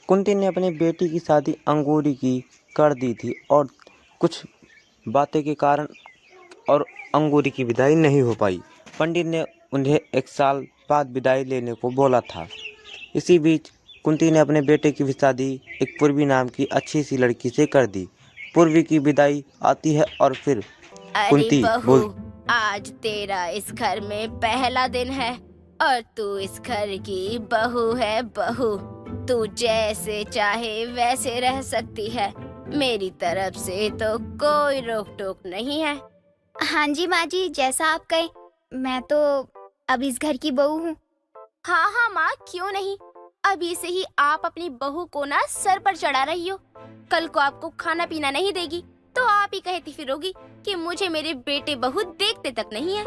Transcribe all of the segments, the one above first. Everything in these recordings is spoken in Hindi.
कुंती ने अपनी बेटी की शादी अंगूरी की कर दी थी और कुछ बातें के कारण और अंगूरी की विदाई नहीं हो पाई। पंडित ने उन्हें 1 साल बाद विदाई लेने को बोला था। इसी बीच कुंती ने अपने बेटे की शादी एक पूर्वी नाम की अच्छी सी लड़की से कर दी। पूर्वी की विदाई आती है और फिर अरे कुंती बहू, बोल आज तेरा इस घर में पहला दिन है और तू इस घर की बहू है। बहू, तू जैसे चाहे वैसे रह सकती है। मेरी तरफ से तो कोई रोक टोक नहीं है। हाँ जी माँ जी, जैसा आप कहें। मैं तो अब इस घर की बहू हूँ। हाँ हाँ माँ, क्यों नहीं। अभी से ही आप अपनी बहू को ना सर पर चढ़ा रही हो। कल को आपको खाना पीना नहीं देगी तो आप ही कहती फिरोगी कि मुझे मेरे बेटे बहू देखते तक नहीं है।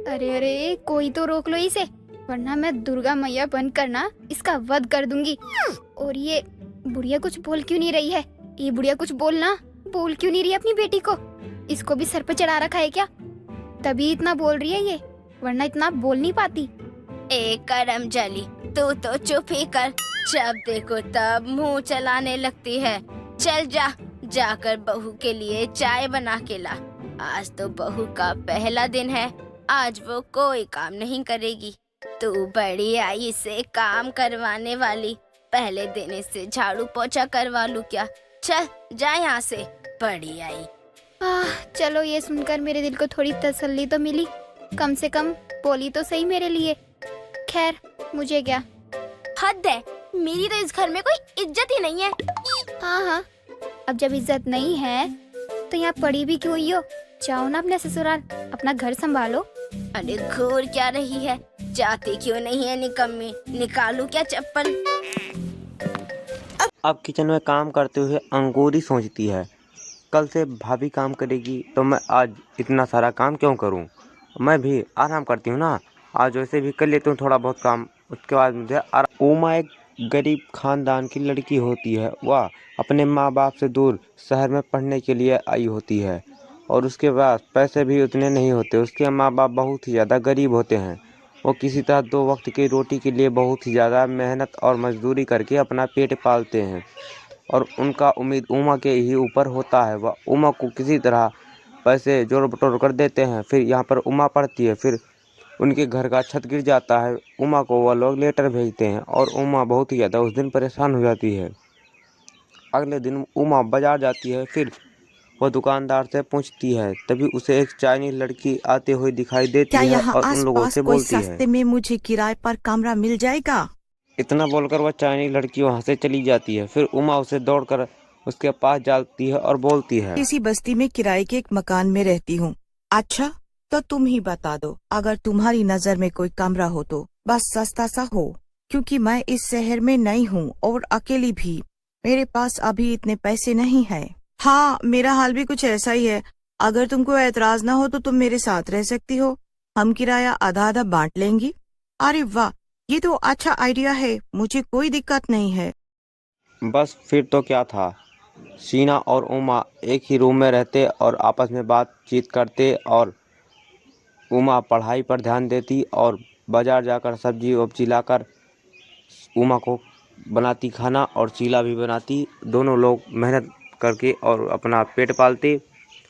अरे अरे, कोई तो रोक लो इसे, वरना मैं दुर्गा मैया बनकर ना इसका वध कर दूंगी। और ये बुढ़िया कुछ बोल क्यों नहीं रही है? ये बुढ़िया कुछ बोल क्यों नहीं रही अपनी बेटी को? इसको भी सर पे चढ़ा रखा है क्या? तभी इतना बोल रही है ये, वरना इतना बोल नहीं पाती। ए करम जली, तू तो चुप ही कर। जब देखो तब मुंह चलाने लगती है। चल जा, जाकर बहू के लिए चाय बना के ला। आज तो बहू का पहला दिन है, आज वो कोई काम नहीं करेगी। तू बड़ी आई से काम करवाने वाली, पहले दिन इससे झाड़ू पोछा करवा लूं क्या? चल जा यहाँ से, बड़ी आई। चलो, ये सुनकर मेरे दिल को थोड़ी तसल्ली तो मिली। कम से कम बोली तो सही मेरे लिए। खैर, मुझे क्या। हद है, मेरी तो इस घर में कोई इज्जत ही नहीं है। हाँ, अब जब इज्जत नहीं है तो यहाँ पड़ी भी क्यों ही हो? जाओ ना अपने ससुराल, अपना घर संभालो। अरे घूर क्या रही है, जाती क्यों नहीं है निकम्मी? निकालू क्या चप्पल? अब किचन में काम करते हुए अंगूरी सोचती है, कल से भाभी काम करेगी तो मैं आज इतना सारा काम क्यों करूं? मैं भी आराम करती हूँ ना, आज वैसे भी कर लेती हूँ थोड़ा बहुत काम, उसके बाद मुझे उमा एक गरीब खानदान की लड़की होती है। वह अपने माँ बाप से दूर शहर में पढ़ने के लिए आई होती है और उसके पास पैसे भी उतने नहीं होते। उसके माँ बाप बहुत ही ज़्यादा गरीब होते हैं। वो किसी तरह 2 वक्त की रोटी के लिए बहुत ही ज़्यादा मेहनत और मजदूरी करके अपना पेट पालते हैं और उनका उम्मीद उमा के ही ऊपर होता है। वह उमा को किसी तरह पैसे जोड़ बटोर कर देते हैं। फिर यहाँ पर उमा पढ़ती है, फिर उनके घर का छत गिर जाता है। उमा को वह लोग लेटर भेजते हैं और उमा बहुत ही ज़्यादा उस दिन परेशान हो जाती है। अगले दिन उमा बाजार जाती है, फिर वह दुकानदार से पूछती है, तभी उसे एक चाइनीज लड़की आते हुए दिखाई देती क्या है यहाँ और उन लोगों आसपास से कोई बोलती है। सस्ते में मुझे किराए पर कमरा मिल जाएगा? इतना बोलकर वह चाइनीज लड़की वहाँ से चली जाती है। फिर उमा उसे दौड़कर उसके पास जाती है और बोलती है, इसी बस्ती में किराए के एक मकान में रहती हूँ। अच्छा, तो तुम ही बता दो, अगर तुम्हारी नजर में कोई कमरा हो तो बस सस्ता सा हो, क्योंकि मैं इस शहर में नई हूँ और अकेली भी। मेरे पास अभी इतने पैसे नहीं है। हाँ, मेरा हाल भी कुछ ऐसा ही है। अगर तुमको एतराज ना हो तो तुम मेरे साथ रह सकती हो। हम किराया आधा आधा बांट लेंगी। अरे वाह, ये तो अच्छा आइडिया है, मुझे कोई दिक्कत नहीं है। बस फिर तो क्या था, शीना और उमा एक ही रूम में रहते और आपस में बातचीत करते और उमा पढ़ाई पर ध्यान देती और बाजार जाकर सब्जी वब्जी लाकर उमा को बनाती खाना और शीला भी बनाती। दोनों लोग मेहनत करके और अपना पेट पालते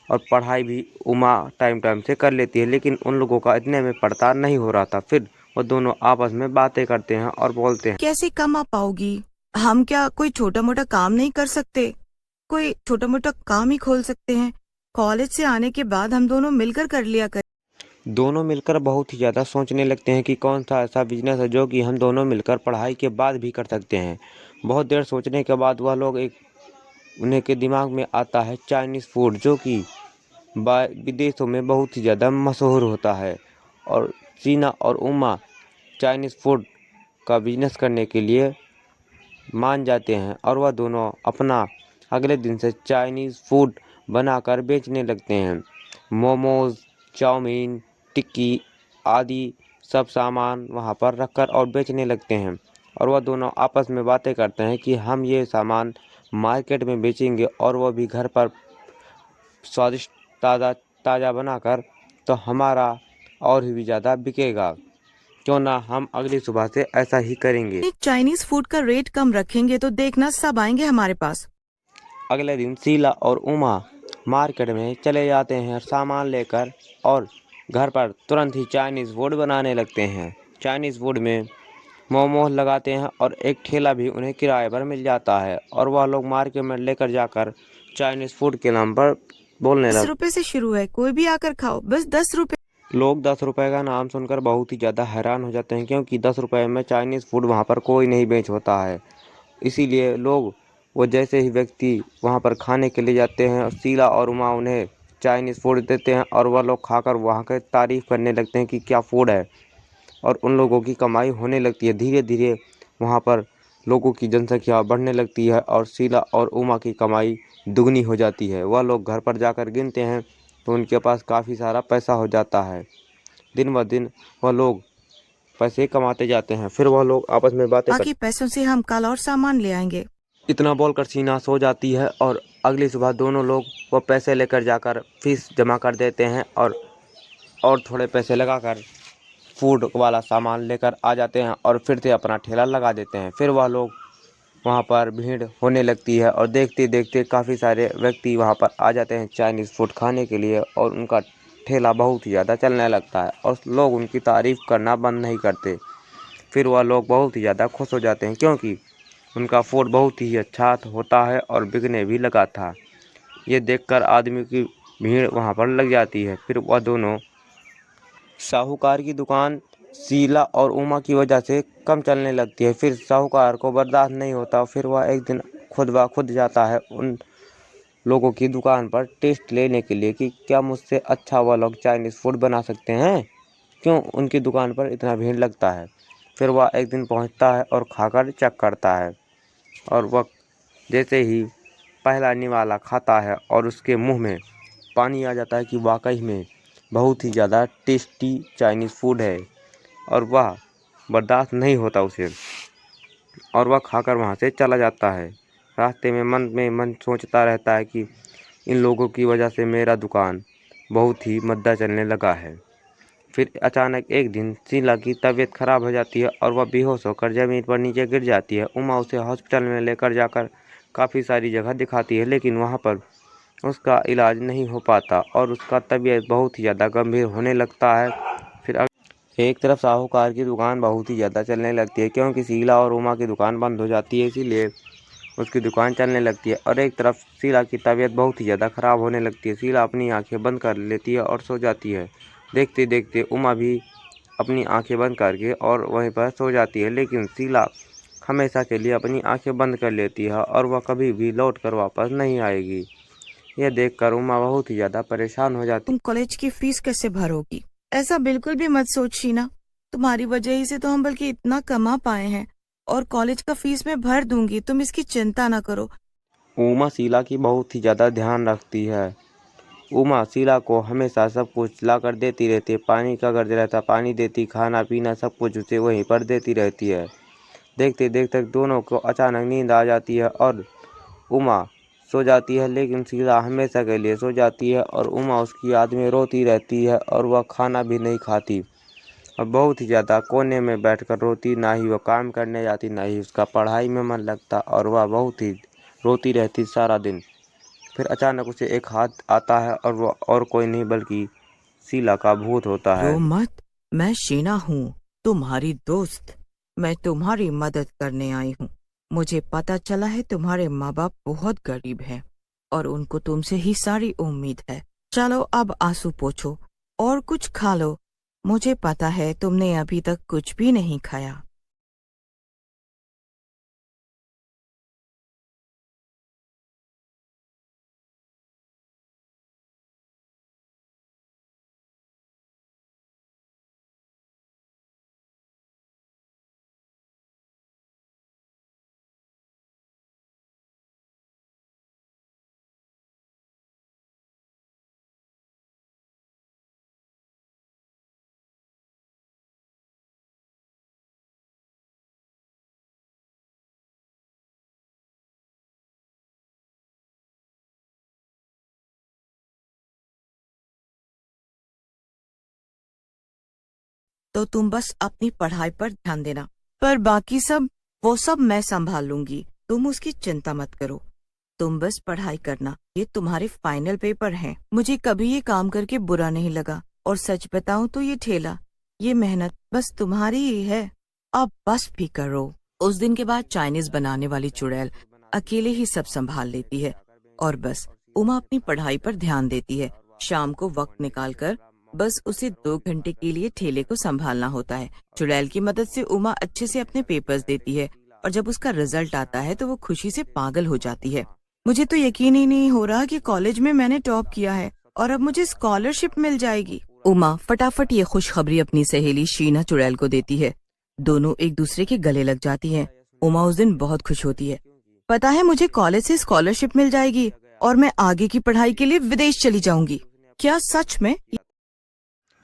और पढ़ाई भी उमा टाइम टाइम से कर लेती है, लेकिन उन लोगों का इतने में पड़ताल नहीं हो रहा था। फिर वो दोनों आपस में बातें करते हैं और बोलते हैं, कैसे कमा पाओगी? हम क्या कोई छोटा मोटा काम नहीं कर सकते? कोई छोटा मोटा काम ही खोल सकते हैं। कॉलेज से आने के बाद हम दोनों मिलकर कर लिया कर। दोनों मिलकर बहुत ही ज़्यादा सोचने लगते हैं कि कौन सा ऐसा बिजनेस है जो कि हम दोनों मिलकर पढ़ाई के बाद भी कर सकते हैं। बहुत देर सोचने के बाद वह लोग उन्हें के दिमाग में आता है चाइनीज़ फूड, जो कि विदेशों में बहुत ही ज़्यादा मशहूर होता है। और शीना और उमा चाइनीज़ फूड का बिजनेस करने के लिए मान जाते हैं और वह दोनों अपना अगले दिन से चाइनीज़ फूड बनाकर बेचने लगते हैं। मोमोज़, चाउमीन, टिक्की आदि सब सामान वहाँ पर रखकर और बेचने लगते हैं और वह दोनों आपस में बातें करते हैं कि हम ये सामान मार्केट में बेचेंगे और वह भी घर पर स्वादिष्ट ताज़ा ताज़ा बनाकर, तो हमारा और भी ज़्यादा बिकेगा। क्यों ना हम अगली सुबह से ऐसा ही करेंगे। चाइनीज फूड का रेट कम रखेंगे तो देखना सब आएंगे हमारे पास। अगले दिन शीला और उमा मार्केट में चले जाते हैं सामान लेकर और घर पर तुरंत ही चाइनीज़ फूड बनाने लगते हैं। चाइनीज़ फूड में मोमोज लगाते हैं और एक ठेला भी उन्हें किराए पर मिल जाता है और वह लोग मार्केट में लेकर जाकर चाइनीज़ फूड के नाम पर बोलने 10 रुपए से शुरू है, कोई भी आकर खाओ, बस 10 रुपए। लोग 10 रुपए का नाम सुनकर बहुत ही ज़्यादा हैरान हो जाते हैं क्योंकि 10 रुपए में चाइनीज़ फूड वहाँ पर कोई नहीं बेच होता है। इसीलिए लोग वो जैसे ही व्यक्ति वहाँ पर खाने के लिए जाते हैं शीला और उमा उन्हें चाइनीज़ फूड देते हैं और वह लोग खाकर वहाँ के तारीफ़ करने लगते हैं कि क्या फूड है और उन लोगों की कमाई होने लगती है। धीरे धीरे वहाँ पर लोगों की जनसंख्या बढ़ने लगती है और शीला और उमा की कमाई दुगनी हो जाती है। वह लोग घर पर जाकर गिनते हैं तो उनके पास काफ़ी सारा पैसा हो जाता है। दिन ब दिन वह लोग पैसे कमाते जाते हैं। फिर वह लोग आपस में बातें बाकी पैसों से हम कल और सामान ले आएंगे। इतना बोलकर शीना सो जाती है और अगली सुबह दोनों लोग वो पैसे लेकर जाकर फीस जमा कर देते हैं और थोड़े पैसे लगाकर फूड वाला सामान लेकर आ जाते हैं और फिर से अपना ठेला लगा देते हैं। फिर वह लोग वहाँ पर भीड़ होने लगती है और देखते देखते काफ़ी सारे व्यक्ति वहाँ पर आ जाते हैं चाइनीज़ फूड खाने के लिए और उनका ठेला बहुत ही ज़्यादा चलने लगता है और लोग उनकी तारीफ़ करना बंद नहीं करते। फिर वह लोग बहुत ही ज़्यादा खुश हो जाते हैं क्योंकि उनका फूड बहुत ही अच्छा होता है और बिकने भी लगा था। ये देखकर आदमी की भीड़ वहाँ पर लग जाती है। फिर वह दोनों साहूकार की दुकान शीला और उमा की वजह से कम चलने लगती है। फिर साहूकार को बर्दाश्त नहीं होता, फिर वह एक दिन खुद ब खुद जाता है उन लोगों की दुकान पर टेस्ट लेने के लिए कि क्या मुझसे अच्छा वह लोग चाइनीज़ फूड बना सकते हैं, क्यों उनकी दुकान पर इतना भीड़ लगता है। फिर वह एक दिन पहुंचता है और खाकर चेक करता है और वह जैसे ही पहला निवाला खाता है और उसके मुंह में पानी आ जाता है कि वाकई में बहुत ही ज़्यादा टेस्टी चाइनीज़ फूड है और वह बर्दाश्त नहीं होता उसे और वह खाकर वहाँ से चला जाता है। रास्ते में मन सोचता रहता है कि इन लोगों की वजह से मेरा दुकान बहुत ही मंदा चलने लगा है। फिर अचानक एक दिन शीला की तबीयत खराब हो जाती है और वह बेहोश होकर ज़मीन पर नीचे गिर जाती है। उमा उसे हॉस्पिटल में लेकर जाकर काफ़ी सारी जगह दिखाती है लेकिन वहाँ पर उसका इलाज नहीं हो पाता और उसका तबीयत बहुत ही ज़्यादा गंभीर होने लगता है। फिर एक तरफ साहूकार की दुकान बहुत ही ज़्यादा चलने लगती है क्योंकि शीला और उमा की दुकान बंद हो जाती है, इसीलिए उसकी दुकान चलने लगती है और एक तरफ शीला की तबीयत बहुत ही ज़्यादा ख़राब होने लगती है। शीला अपनी आंखें बंद कर लेती है और सो जाती है। देखते देखते उमा भी अपनी आंखें बंद करके और वहीं पर सो जाती है लेकिन शीला हमेशा के लिए अपनी आंखें बंद कर लेती है और वह कभी भी लौट कर वापस नहीं आएगी। यह देखकर उमा बहुत ही ज़्यादा परेशान हो जाती तुम कॉलेज की फीस कैसे भरोगी? ऐसा बिल्कुल भी मत सोच शीना, तुम्हारी वजह ही से तो हम बल्कि इतना कमा पाए हैं और कॉलेज का फीस मैं भर दूंगी, तुम इसकी चिंता ना करो। उमा शीला की बहुत ही ज़्यादा ध्यान रखती है। उमा शीला को हमेशा सब कुछ ला कर देती रहती है, पानी का कर रहता पानी देती, खाना पीना सब कुछ उसे वहीं पर देती रहती है। देखते देखते दोनों को अचानक नींद आ जाती है और उमा सो जाती है लेकिन शीला हमेशा के लिए सो जाती है और उमा उसकी याद में रोती रहती है और वह खाना भी नहीं खाती और बहुत ही ज़्यादा कोने में बैठकर रोती, ना ही वह काम करने जाती ना ही उसका पढ़ाई में मन लगता और वह बहुत ही रोती रहती सारा दिन। फिर अचानक उसे एक हाथ आता है और वह और कोई नहीं बल्कि शीला का भूत होता है। रो मत, मैं शीना हूँ, तुम्हारी दोस्त। मैं तुम्हारी मदद करने आई हूँ। मुझे पता चला है तुम्हारे माँ बाप बहुत गरीब हैं और उनको तुमसे ही सारी उम्मीद है। चलो अब आंसू पोंछो और कुछ खा लो। मुझे पता है तुमने अभी तक कुछ भी नहीं खाया। तो तुम बस अपनी पढ़ाई पर ध्यान देना, पर बाकी वो सब मैं संभाल लूंगी। तुम उसकी चिंता मत करो, तुम बस पढ़ाई करना। ये तुम्हारे फाइनल पेपर हैं। मुझे कभी ये काम करके बुरा नहीं लगा, और सच बताऊं तो ये ठेला, ये मेहनत बस तुम्हारी ही है। अब बस भी करो। उस दिन के बाद चाइनीज बनाने वाली चुड़ैल अकेले ही सब संभाल लेती है, और बस उमा अपनी पढ़ाई पर ध्यान देती है। शाम को वक्त निकालकर बस उसे 2 घंटे के लिए ठेले को संभालना होता है। चुड़ैल की मदद से उमा अच्छे से अपने पेपर्स देती है, और जब उसका रिजल्ट आता है तो वो खुशी से पागल हो जाती है। मुझे तो यकीन ही नहीं हो रहा कि कॉलेज में मैंने टॉप किया है और अब मुझे स्कॉलरशिप मिल जाएगी। उमा फटाफट ये खुशखबरी अपनी सहेली शीना चुड़ैल को देती है। दोनों एक दूसरे के गले लग जाती हैं। उमा उस दिन बहुत खुश होती है। पता है, मुझे कॉलेज से स्कॉलरशिप मिल जाएगी और मैं आगे की पढ़ाई के लिए विदेश चली जाऊंगी। क्या सच में?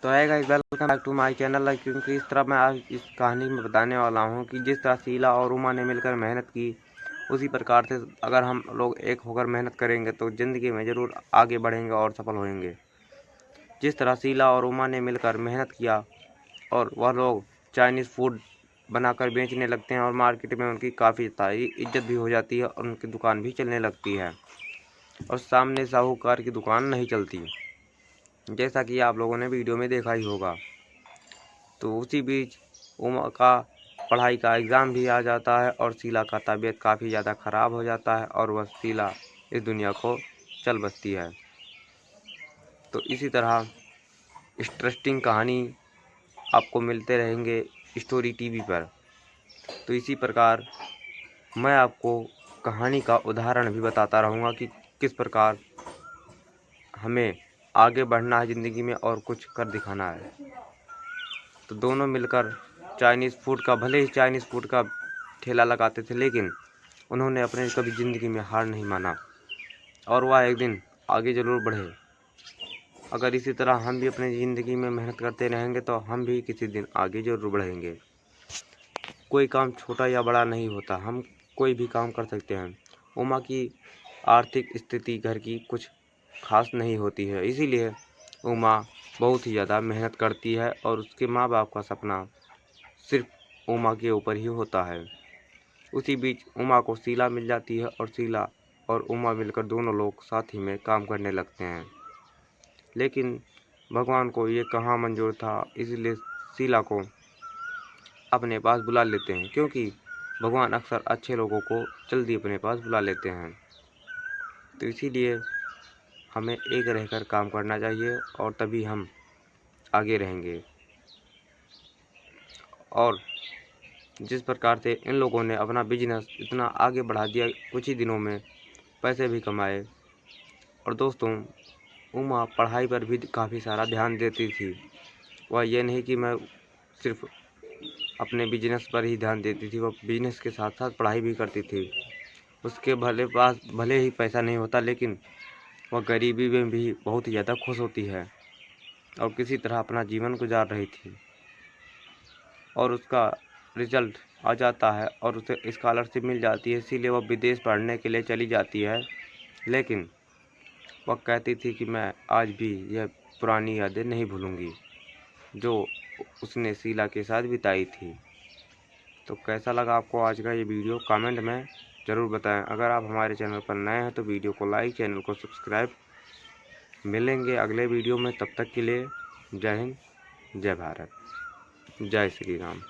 तो है guys, welcome back to my channel. क्योंकि इस तरह मैं आज इस कहानी में बताने वाला हूँ कि जिस तरह शीला और उमा ने मिलकर मेहनत की, उसी प्रकार से अगर हम लोग एक होकर मेहनत करेंगे तो ज़िंदगी में ज़रूर आगे बढ़ेंगे और सफल होंगे। जिस तरह शीला और उमा ने मिलकर मेहनत किया और वह लोग चाइनीज़ फूड बनाकर बेचने लगते हैं और मार्केट में उनकी काफ़ी सारी इज्जत भी हो जाती है और उनकी दुकान भी चलने लगती है, और सामने साहूकार की दुकान नहीं चलती, जैसा कि आप लोगों ने वीडियो में देखा ही होगा। तो उसी बीच उमा का पढ़ाई का एग्ज़ाम भी आ जाता है और शीला का तबीयत काफ़ी ज़्यादा ख़राब हो जाता है और वह शीला इस दुनिया को चल बसती है। तो इसी तरह इंटरेस्टिंग कहानी आपको मिलते रहेंगे स्टोरी टीवी पर। तो इसी प्रकार मैं आपको कहानी का उदाहरण भी बताता रहूँगा कि किस प्रकार हमें आगे बढ़ना है ज़िंदगी में और कुछ कर दिखाना है। तो दोनों मिलकर चाइनीज़ फूड का, भले ही चाइनीज़ फूड का ठेला लगाते थे, लेकिन उन्होंने अपने कभी ज़िंदगी में हार नहीं माना और वह एक दिन आगे ज़रूर बढ़े। अगर इसी तरह हम भी अपनी ज़िंदगी में मेहनत करते रहेंगे तो हम भी किसी दिन आगे ज़रूर बढ़ेंगे। कोई काम छोटा या बड़ा नहीं होता, हम कोई भी काम कर सकते हैं। उमा की आर्थिक स्थिति घर की कुछ खास नहीं होती है, इसीलिए उमा बहुत ही ज़्यादा मेहनत करती है और उसके माँ बाप का सपना सिर्फ उमा के ऊपर ही होता है। उसी बीच उमा को शीला मिल जाती है और शीला और उमा मिलकर दोनों लोग साथ ही में काम करने लगते हैं, लेकिन भगवान को ये कहाँ मंजूर था, इसलिए शीला को अपने पास बुला लेते हैं, क्योंकि भगवान अक्सर अच्छे लोगों को जल्दी अपने पास बुला लेते हैं। तो इसीलिए हमें एक रहकर काम करना चाहिए और तभी हम आगे रहेंगे। और जिस प्रकार से इन लोगों ने अपना बिजनेस इतना आगे बढ़ा दिया, कुछ ही दिनों में पैसे भी कमाए। और दोस्तों, उमा पढ़ाई पर भी काफ़ी सारा ध्यान देती थी। वह ये नहीं कि मैं सिर्फ अपने बिजनेस पर ही ध्यान देती थी, वह बिजनेस के साथ साथ पढ़ाई भी करती थी। उसके भले ही पैसा नहीं होता, लेकिन वह गरीबी में भी बहुत ही ज़्यादा खुश होती है और किसी तरह अपना जीवन गुजार रही थी। और उसका रिजल्ट आ जाता है और उसे स्कॉलरशिप मिल जाती है, इसीलिए वह विदेश पढ़ने के लिए चली जाती है। लेकिन वह कहती थी कि मैं आज भी यह पुरानी यादें नहीं भूलूंगी जो उसने शीला के साथ बिताई थी। तो कैसा लगा आपको आज का ये वीडियो, कमेंट में ज़रूर बताएं। अगर आप हमारे चैनल पर नए हैं तो वीडियो को लाइक, चैनल को सब्सक्राइब। मिलेंगे अगले वीडियो में, तब तक के लिए जय हिंद, जय भारत, जय श्री राम।